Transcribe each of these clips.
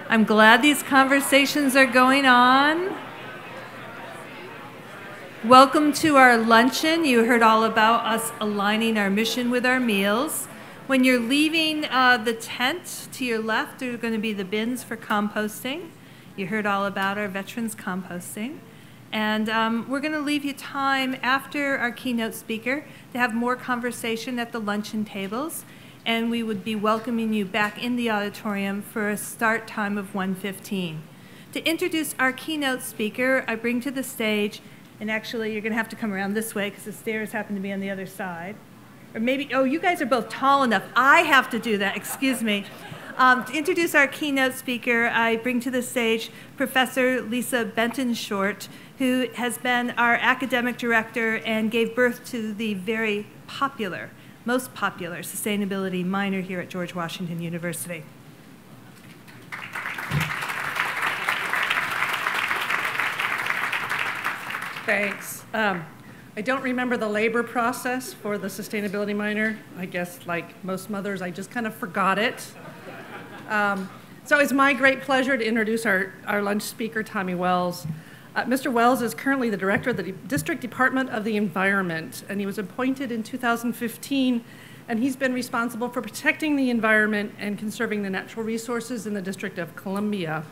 I'm glad these conversations are going on. Welcome to our luncheon. You heard all about us aligning our mission with our meals. When you're leaving the tent, to your left are going to be the bins for composting. You heard all about our veterans composting. And we're going to leave you time after our keynote speaker to have more conversation at the luncheon tables. And we would be welcoming you back in the auditorium for a start time of 1:15. To introduce our keynote speaker, I bring to the stage, and actually you're going to have to come around this way because the stairs happen to be on the other side. Or maybe, oh, you guys are both tall enough. I have to do that, excuse me. To introduce our keynote speaker, I bring to the stage Professor Lisa Benton-Short, who has been our academic director and gave birth to the very popular, most popular sustainability minor here at George Washington University. Thanks. I don't remember the labor process for the sustainability minor. I guess like most mothers, I just kind of forgot it. So it's my great pleasure to introduce our lunch speaker, Tommy Wells. Mr. Wells is currently the director of the District Department of the Environment, and he was appointed in 2015, and he's been responsible for protecting the environment and conserving the natural resources in the District of Columbia.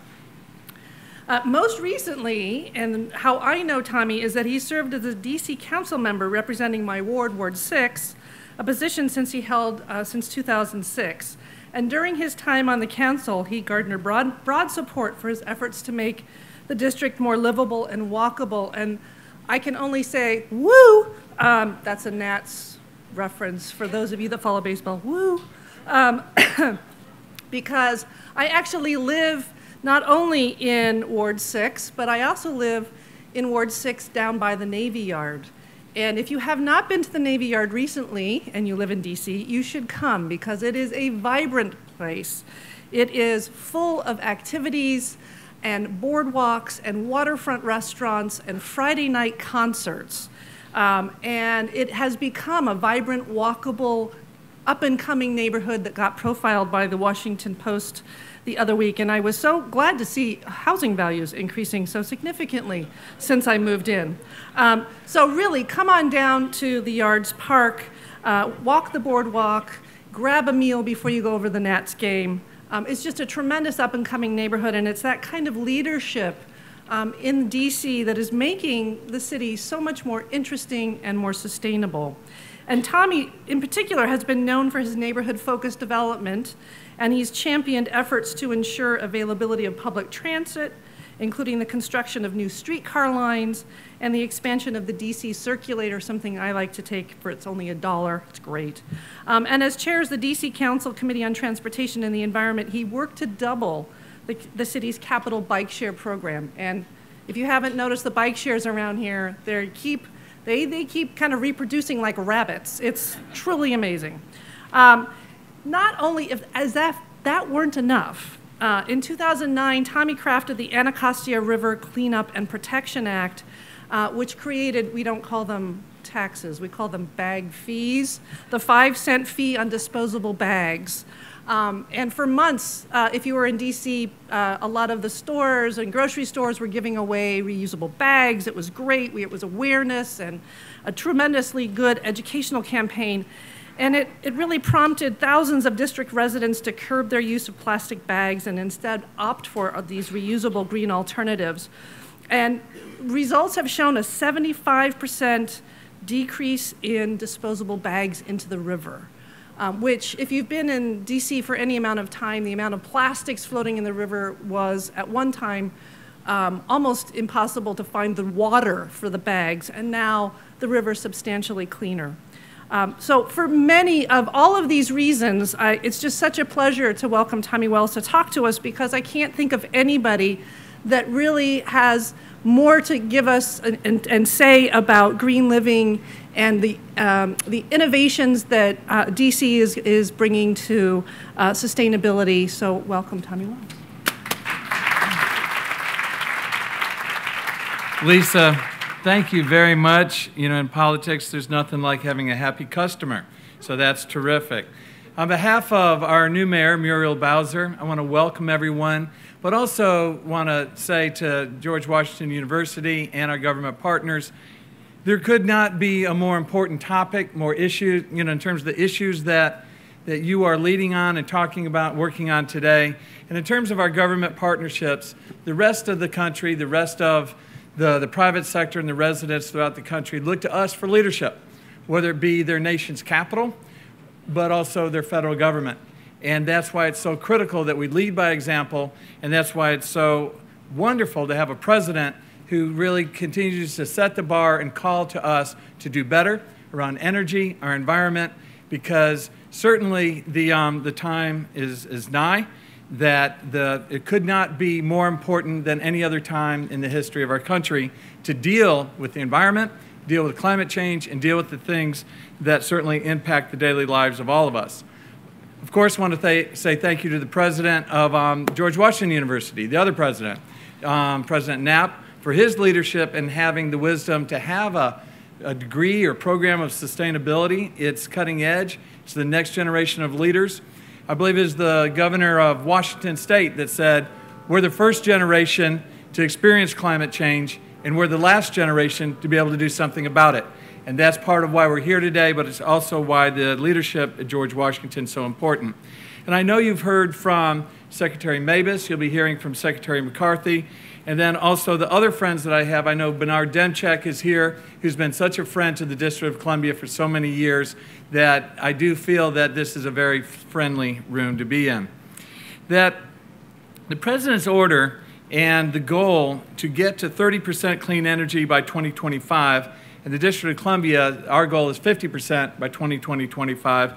Most recently, and how I know Tommy, is that he served as a DC council member representing my ward, Ward 6, a position since he held since 2006. And during his time on the council, he garnered broad support for his efforts to make the district more livable and walkable. And I can only say, woo! That's a Nats reference for those of you that follow baseball, woo! Because I actually live not only in Ward 6, but I also live in Ward 6 down by the Navy Yard. And if you have not been to the Navy Yard recently, and you live in DC, you should come because it is a vibrant place. It is full of activities and boardwalks and waterfront restaurants and Friday night concerts. And it has become a vibrant, walkable, up-and-coming neighborhood that got profiled by the Washington Post the other week. And I was so glad to see housing values increasing so significantly since I moved in. So really, come on down to the Yards Park, walk the boardwalk, grab a meal before you go over the Nats game. It's just a tremendous up-and-coming neighborhood, and it's that kind of leadership in DC that is making the city so much more interesting and more sustainable. And Tommy, in particular, has been known for his neighborhood-focused development, and he's championed efforts to ensure availability of public transit, including the construction of new streetcar lines and the expansion of the DC Circulator, something I like to take for it's only $1. It's great. And as chairs the DC Council Committee on Transportation and the Environment, he worked to double the city's capital bike share program. And if you haven't noticed the bike shares around here, they keep kind of reproducing like rabbits. It's truly amazing. Not only as that weren't enough, in 2009, Tommy crafted the Anacostia River Cleanup and Protection Act, which created, we don't call them taxes, we call them bag fees, the 5-cent fee on disposable bags. And for months, if you were in DC, a lot of the stores and grocery stores were giving away reusable bags. It was great. It was awareness and a tremendously good educational campaign. And it really prompted thousands of district residents to curb their use of plastic bags and instead opt for these reusable green alternatives. And results have shown a 75% decrease in disposable bags into the river. Which, if you've been in DC for any amount of time, the amount of plastics floating in the river was, at one time, almost impossible to find the water for the bags, and now the river's substantially cleaner. So for many of all of these reasons, it's just such a pleasure to welcome Tommy Wells to talk to us, because I can't think of anybody that really has more to give us and say about green living and the innovations that DC is bringing to sustainability. So welcome, Tommy Wells. Lisa, thank you very much. You know, in politics, there's nothing like having a happy customer. So that's terrific. On behalf of our new mayor, Muriel Bowser, I want to welcome everyone, but also want to say to George Washington University and our government partners, there could not be a more important topic, more issues, in terms of the issues that you are leading on and talking about, working on today. And in terms of our government partnerships, the rest of the country, the rest of the private sector and the residents throughout the country look to us for leadership, whether it be their nation's capital, but also their federal government. And that's why it's so critical that we lead by example, and that's why it's so wonderful to have a president who really continues to set the bar and call to us to do better around energy, our environment, because certainly the time is nigh, that it could not be more important than any other time in the history of our country to deal with the environment, deal with climate change, and deal with the things that certainly impact the daily lives of all of us. Of course, I want to say thank you to the president of George Washington University, the other president, President Knapp, for his leadership and having the wisdom to have a degree or program of sustainability. It's cutting edge. It's the next generation of leaders. I believe it was the governor of Washington State that said, we're the first generation to experience climate change, and we're the last generation to be able to do something about it. And that's part of why we're here today, but it's also why the leadership at George Washington is so important. And I know you've heard from Secretary Mabus, you'll be hearing from Secretary McCarthy, and then also the other friends that I have. I know Bernard Demchek is here, who's been such a friend to the District of Columbia for so many years that I do feel that this is a very friendly room to be in. That the President's order and the goal to get to 30% clean energy by 2025, and the District of Columbia, our goal is 50% by 2025,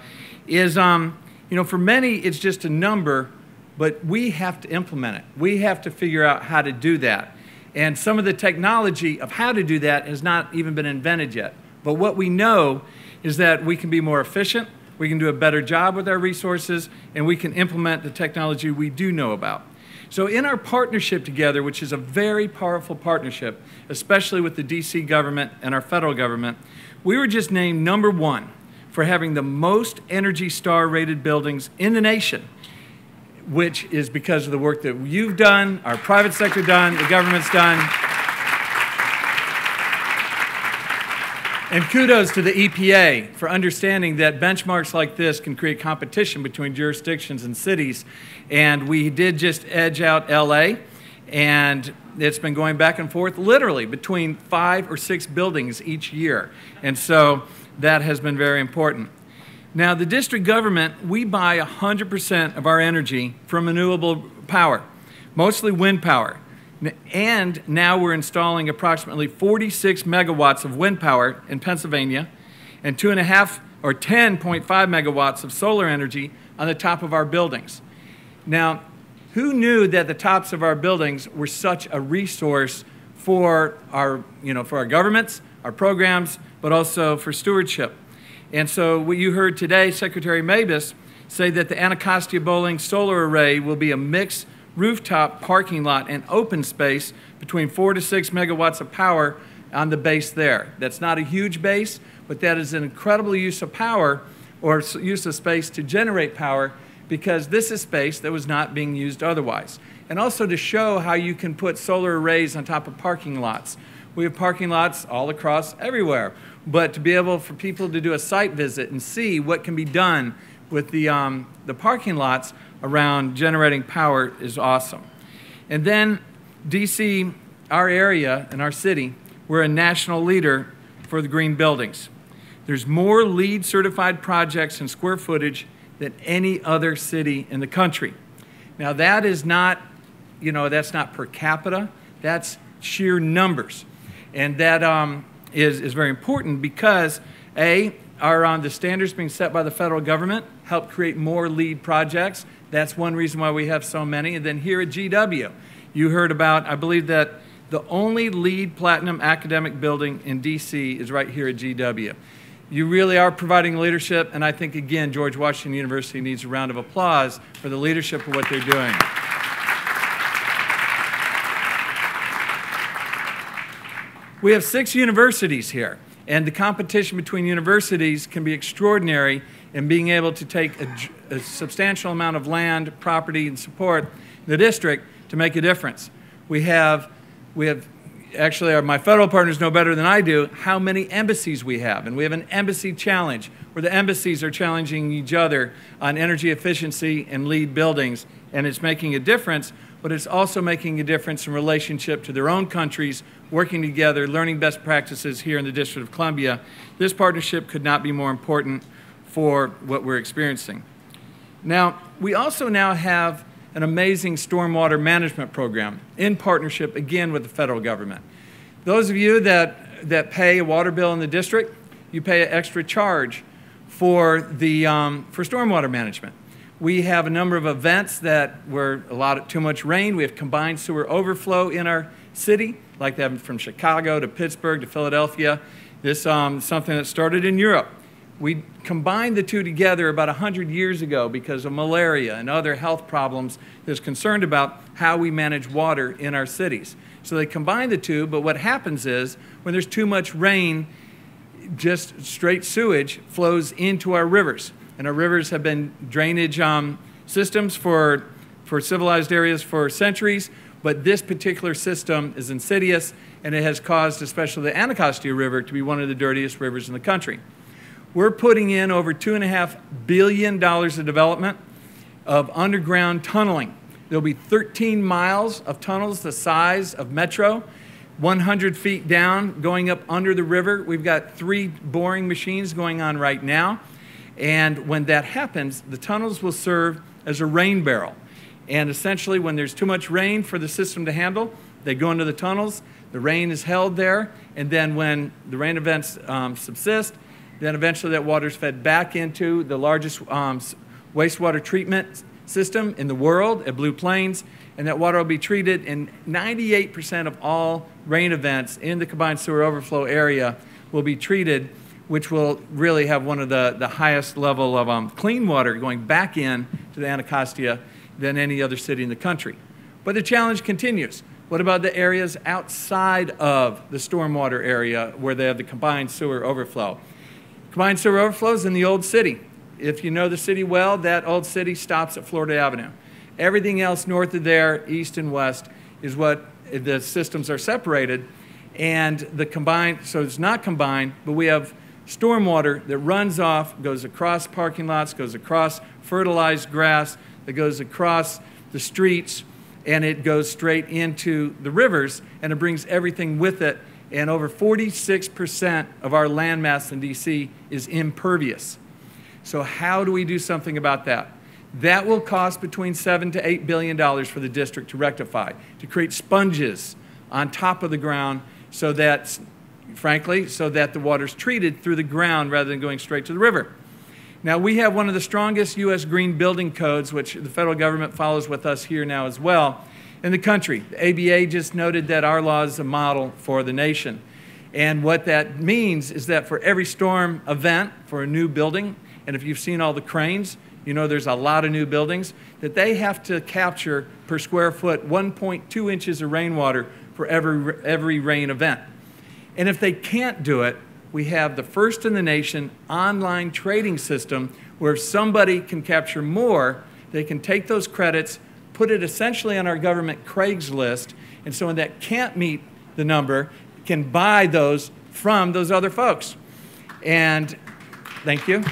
is, for many, it's just a number, but we have to implement it. We have to figure out how to do that. And some of the technology of how to do that has not even been invented yet. But what we know is that we can be more efficient, we can do a better job with our resources, and we can implement the technology we do know about. So in our partnership together, which is a very powerful partnership, especially with the DC government and our federal government, we were just named #1 for having the most Energy Star rated buildings in the nation, which is because of the work that you've done, our private sector done, the government's done. And kudos to the EPA for understanding that benchmarks like this can create competition between jurisdictions and cities. And we did just edge out LA, and it's been going back and forth literally between 5 or 6 buildings each year. And so that has been very important. Now, the district government, we buy 100% of our energy from renewable power, mostly wind power. And now we're installing approximately 46 megawatts of wind power in Pennsylvania and 2.5 or 10.5 megawatts of solar energy on the top of our buildings. Now, who knew that the tops of our buildings were such a resource for our governments, our programs, but also for stewardship? And so what you heard today, Secretary Mabus say that the Anacostia Bowling solar array will be a mixed rooftop parking lot and open space between 4 to 6 megawatts of power on the base there. That's not a huge base, but that is an incredible use of power or use of space to generate power, because this is space that was not being used otherwise. And also to show how you can put solar arrays on top of parking lots. We have parking lots all across everywhere, but to be able for people to do a site visit and see what can be done with the parking lots around generating power is awesome. And then DC, our area and our city, we're a national leader for the green buildings. There's more LEED certified projects in square footage than any other city in the country. Now that is not, that's not per capita, that's sheer numbers. And that is very important because the standards being set by the federal government help create more LEED projects. That's one reason why we have so many. And then here at GW, you heard about, I believe that the only LEED Platinum academic building in DC is right here at GW. You really are providing leadership, and I think, again, George Washington University needs a round of applause for the leadership of what they're doing. We have 6 universities here, and the competition between universities can be extraordinary and being able to take a substantial amount of land, property, and support the district to make a difference. We have actually, my federal partners know better than I do how many embassies we have. And we have an embassy challenge where the embassies are challenging each other on energy efficiency and LEED buildings. And it's making a difference, but it's also making a difference in relationship to their own countries, working together, learning best practices here in the District of Columbia. This partnership could not be more important for what we're experiencing. Now, we also now have an amazing stormwater management program in partnership, again, with the federal government. Those of you that pay a water bill in the district, you pay an extra charge for stormwater management. We have a number of events that were too much rain. We have combined sewer overflow in our city, like that from Chicago to Pittsburgh to Philadelphia. This is something that started in Europe. We combined the two together about 100 years ago because of malaria and other health problems that's concerned about how we manage water in our cities. So they combine the two, but what happens is when there's too much rain, just straight sewage flows into our rivers. And our rivers have been drainage systems for civilized areas for centuries, but this particular system is insidious, and it has caused especially the Anacostia River to be one of the dirtiest rivers in the country. We're putting in over $2.5 billion of development of underground tunneling. There'll be 13 miles of tunnels the size of Metro, 100 feet down, going up under the river. We've got 3 boring machines going on right now. And when that happens, the tunnels will serve as a rain barrel. And essentially, when there's too much rain for the system to handle, they go into the tunnels, the rain is held there, and then when the rain events subsist, then eventually that water is fed back into the largest wastewater treatment system in the world at Blue Plains, and that water will be treated, and 98% of all rain events in the combined sewer overflow area will be treated, which will really have one of the highest level of clean water going back in to the Anacostia than any other city in the country. But the challenge continues. What about the areas outside of the stormwater area where they have the combined sewer overflow? Combined sewer overflows in the old city. If you know the city well, that old city stops at Florida Avenue. Everything else north of there, east and west, is what the systems are separated. And the combined, so it's not combined, but we have stormwater that runs off, goes across parking lots, goes across fertilized grass, that goes across the streets, and it goes straight into the rivers, and it brings everything with it. And over 46% of our landmass in DC is impervious. So how do we do something about that? That will cost between $7 to $8 billion for the district to rectify, to create sponges on top of the ground so that, frankly, so that the water's treated through the ground rather than going straight to the river. Now, we have one of the strongest U.S. green building codes, which the federal government follows with us here now as well, in the country. The ABA just noted that our law is a model for the nation. And what that means is that for every storm event for a new building, and if you've seen all the cranes, you know there's a lot of new buildings, that they have to capture per square foot 1.2 inches of rainwater for every rain event. And if they can't do it, we have the first in the nation online trading system where if somebody can capture more, they can take those credits, put it essentially on our government Craigslist, and someone that can't meet the number can buy those from those other folks. And thank you.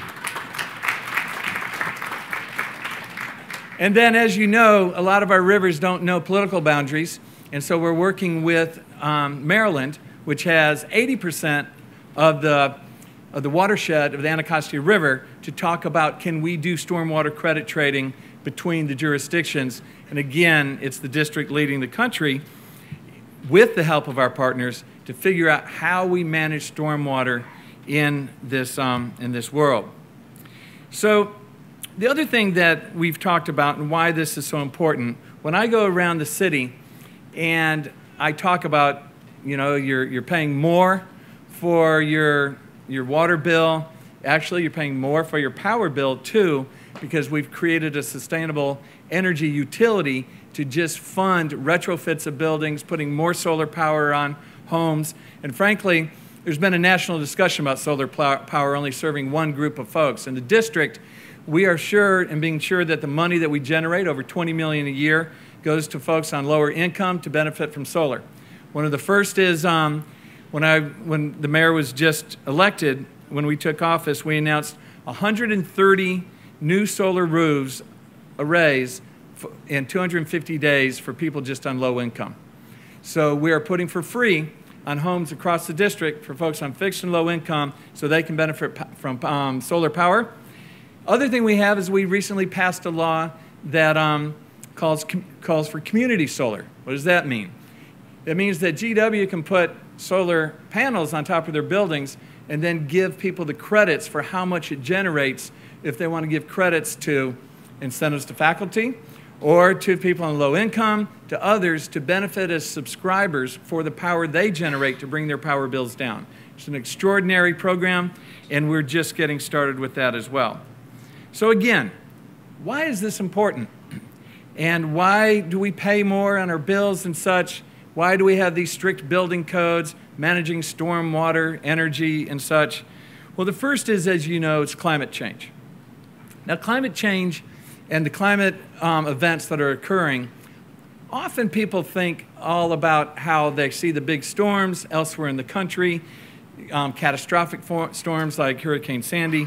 And then, as you know, a lot of our rivers don't know political boundaries, and so we're working with Maryland, which has 80% of the watershed of the Anacostia River, to talk about can we do stormwater credit trading between the jurisdictions. And again, it's the district leading the country with the help of our partners to figure out how we manage stormwater in this world. So the other thing that we've talked about and why this is so important, when I go around the city and I talk about, you know, you're paying more for your water bill, actually you're paying more for your power bill too, because we've created a sustainable energy utility to just fund retrofits of buildings, putting more solar power on homes. And frankly, there's been a national discussion about solar power only serving one group of folks. In the district, we are sure and being sure that the money that we generate, over $20 million a year, goes to folks on lower income to benefit from solar. One of the first is when the mayor was just elected, when we took office, we announced 130 new solar roofs arrays in 250 days for people just on low income. So we are putting for free on homes across the district for folks on fixed and low income so they can benefit from solar power. Other thing we have is we recently passed a law that calls for community solar. What does that mean? It means that GW can put solar panels on top of their buildings and then give people the credits for how much it generates if they want to give credits to incentives to faculty or to people on low income, to others, to benefit as subscribers for the power they generate to bring their power bills down. It's an extraordinary program, and we're just getting started with that as well. So again, why is this important? And why do we pay more on our bills and such? Why do we have these strict building codes, managing storm water, energy, and such? Well, the first is, as you know, it's climate change. Now, climate change and the climate events that are occurring, often people think all about how they see the big storms elsewhere in the country, catastrophic storms like Hurricane Sandy,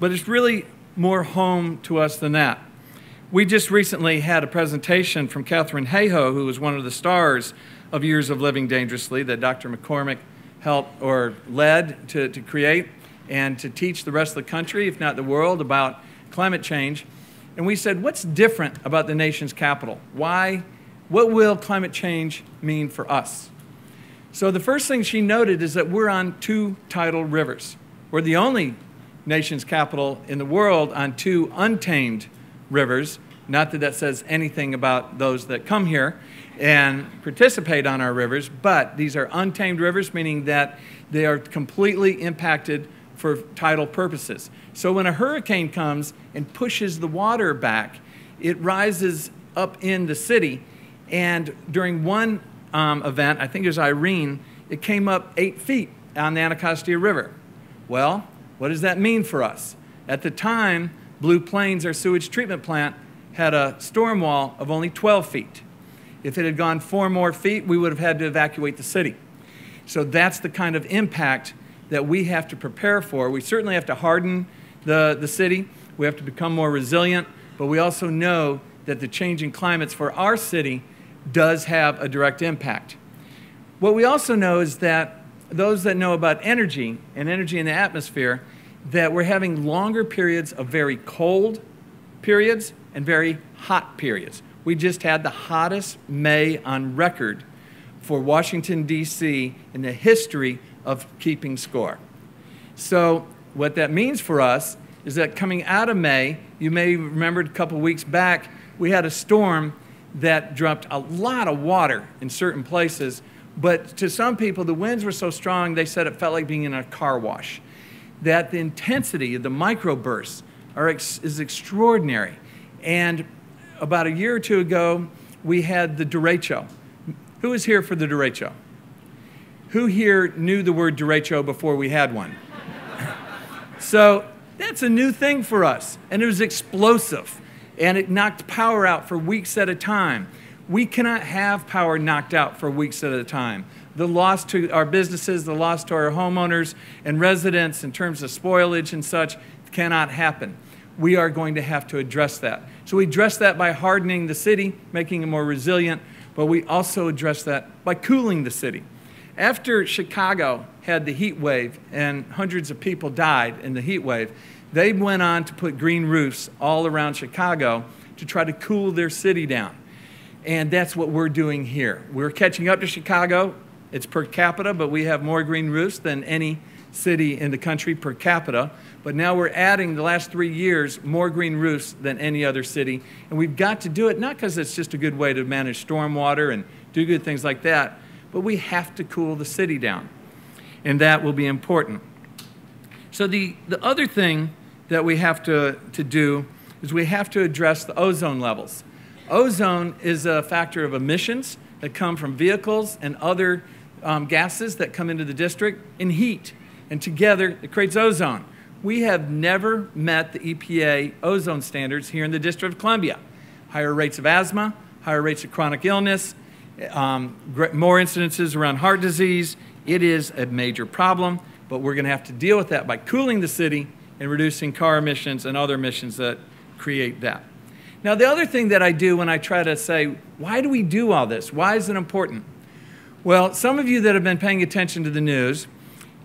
but it's really more home to us than that. We just recently had a presentation from Catherine Hayhoe, who was one of the stars of Years of Living Dangerously that Dr. McCormick helped or led to create and to teach the rest of the country, if not the world, about climate change. And we said, what's different about the nation's capital? Why? What will climate change mean for us? So the first thing she noted is that we're on 2 tidal rivers. We're the only nation's capital in the world on 2 untamed rivers. Not that that says anything about those that come here and participate on our rivers, but these are untamed rivers, meaning that they are completely impacted for tidal purposes. So when a hurricane comes and pushes the water back, it rises up in the city, and during one event, I think it was Irene, it came up 8 feet on the Anacostia River. Well, what does that mean for us? At the time, Blue Plains, our sewage treatment plant, had a storm wall of only 12 feet. If it had gone 4 more feet, we would have had to evacuate the city. So that's the kind of impact that we have to prepare for. We certainly have to harden the city. We have to become more resilient, but we also know that the changing climates for our city does have a direct impact. What we also know is that those that know about energy and energy in the atmosphere, that we're having longer periods of very cold periods and very hot periods. We just had the hottest May on record for Washington, D.C. in the history of keeping score. So what that means for us is that coming out of May, you may remember a couple weeks back, we had a storm that dropped a lot of water in certain places, but to some people, the winds were so strong, they said it felt like being in a car wash. That the intensity of the microbursts is extraordinary. And about a year or 2 ago, we had the derecho. Who was here for the derecho? Who here knew the word derecho before we had one? So that's a new thing for us, and it was explosive, and it knocked power out for weeks at a time. We cannot have power knocked out for weeks at a time. The loss to our businesses, the loss to our homeowners and residents in terms of spoilage and such cannot happen. We are going to have to address that. So we address that by hardening the city, making it more resilient, but we also address that by cooling the city. After Chicago had the heat wave and hundreds of people died in the heat wave, they went on to put green roofs all around Chicago to try to cool their city down. And that's what we're doing here. We're catching up to Chicago. It's per capita, but we have more green roofs than any city in the country per capita. But now we're adding, the last 3 years, more green roofs than any other city. And we've got to do it, not because it's just a good way to manage stormwater and do good things like that, but we have to cool the city down. And that will be important. So the other thing that we have to do is we have to address the ozone levels. Ozone is a factor of emissions that come from vehicles and other gases that come into the district and heat. And together, it creates ozone. We have never met the EPA ozone standards here in the District of Columbia. Higher rates of asthma, higher rates of chronic illness, more incidences around heart disease. It is a major problem, but we're going to have to deal with that by cooling the city and reducing car emissions and other emissions that create that. Now, the other thing that I do when I try to say, why do we do all this? Why is it important? Well, some of you that have been paying attention to the news,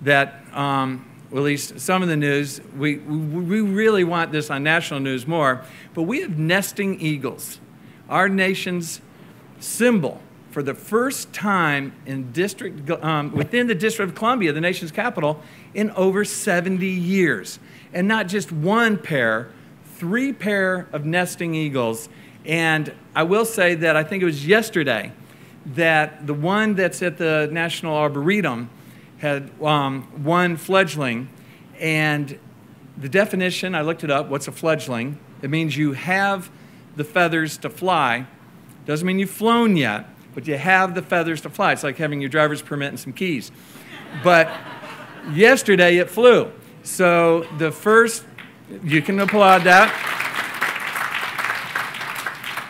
that, well, at least some of the news, we really want this on national news more, but we have nesting eagles, our nation's symbol, for the first time in within the District of Columbia, the nation's capital, in over 70 years. And not just one pair, 3 pair of nesting eagles. And I will say that I think it was yesterday that the one that's at the National Arboretum had one fledgling. And the definition, I looked it up, what's a fledgling? It means you have the feathers to fly. Doesn't mean you've flown yet, but you have the feathers to fly. It's like having your driver's permit and some keys. But yesterday it flew. So the first, you can applaud that.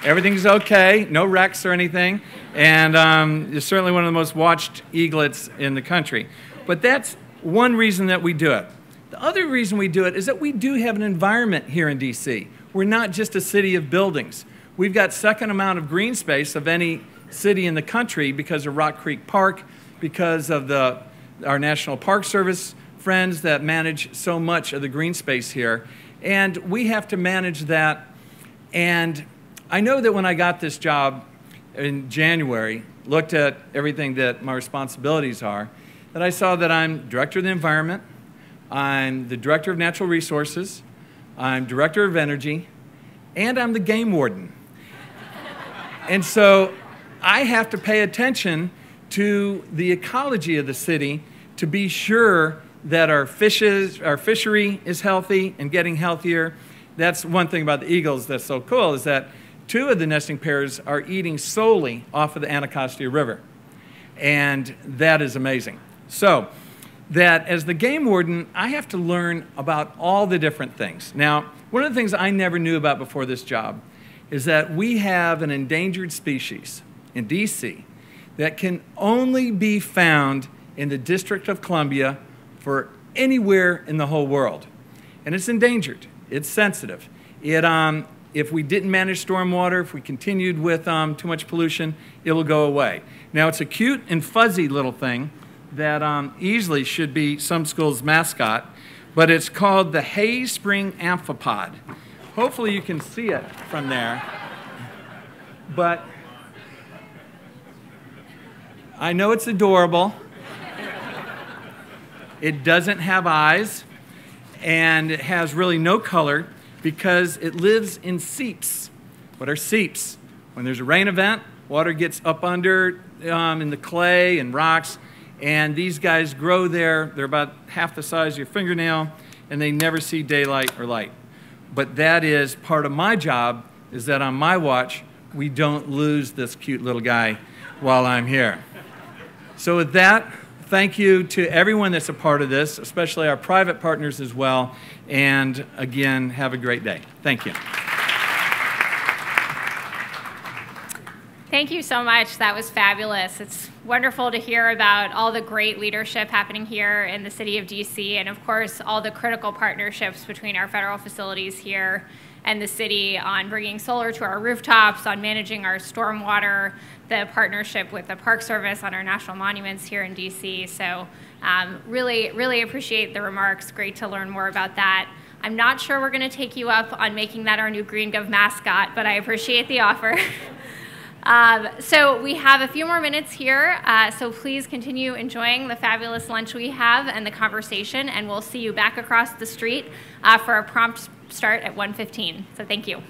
Everything's okay, no wrecks or anything. And it's certainly one of the most watched eaglets in the country. But that's one reason that we do it. The other reason we do it is that we do have an environment here in DC. We're not just a city of buildings. We've got second amount of green space of any city in the country because of Rock Creek Park, because of our National Park Service friends that manage so much of the green space here. And we have to manage that. And I know that when I got this job in January, looked at everything that my responsibilities are, that I saw that I'm Director of the Environment, I'm the Director of Natural Resources, I'm Director of Energy, and I'm the game warden. And so I have to pay attention to the ecology of the city to be sure that our fishery is healthy and getting healthier. That's one thing about the eagles that's so cool, is that 2 of the nesting pairs are eating solely off of the Anacostia River. And that is amazing. So that as the game warden, I have to learn about all the different things. Now, one of the things I never knew about before this job is that we have an endangered species in DC that can only be found in the District of Columbia for anywhere in the whole world. And it's endangered. It's sensitive. If we didn't manage stormwater, if we continued with too much pollution, it will go away. Now, it's a cute and fuzzy little thing that easily should be some school's mascot, but it's called the Hay Spring Amphipod. Hopefully you can see it from there. But I know it's adorable. It doesn't have eyes, and it has really no color because it lives in seeps. What are seeps? When there's a rain event, water gets up under in the clay and rocks, and these guys grow there. They're about half the size of your fingernail, and they never see daylight or light. But that is part of my job, is that on my watch, we don't lose this cute little guy while I'm here. So with that, thank you to everyone that's a part of this, especially our private partners as well. And again, have a great day. Thank you. Thank you so much. That was fabulous. It's wonderful to hear about all the great leadership happening here in the city of DC, and of course, all the critical partnerships between our federal facilities here and the city on bringing solar to our rooftops, on managing our stormwater, the partnership with the Park Service on our national monuments here in DC. So really appreciate the remarks. Great to learn more about that. I'm not sure we're going to take you up on making that our new GreenGov mascot, but I appreciate the offer. So we have a few more minutes here, so please continue enjoying the fabulous lunch we have and the conversation, and we'll see you back across the street for a prompt start at 1:15. So thank you.